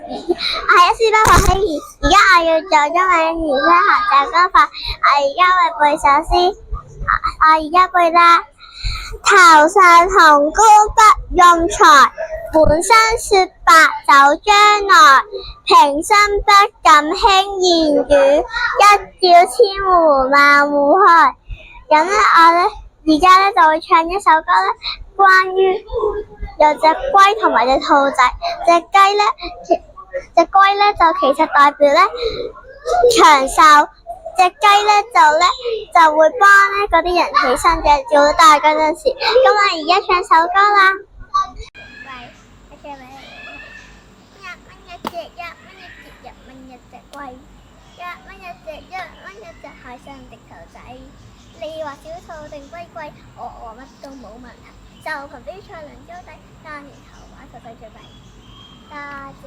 我係一絲不發希兒，而家我要做中文兒歌學習功課，我而家會背首詩，我而家背啦。頭上銅箍不用裁，本身說白走將來，平生不敢輕言語，一叫千戶萬戶開。咁咧，我咧而家咧就會唱一首歌咧，關於有隻龜同埋隻兔仔。隻龜咧就其實代表咧長壽，隻雞咧就會幫咧嗰啲人起身嘅，做大嗰陣時。咁我而家唱首歌啦。喂，我唱俾你。1蚊1隻，1蚊1隻，1蚊1隻龜，1蚊1隻，1蚊1隻海上的兔仔。你話小兔定龜貴，我乜都冇問題。就憑比賽能招仔，3年後玩實際最弊。多謝。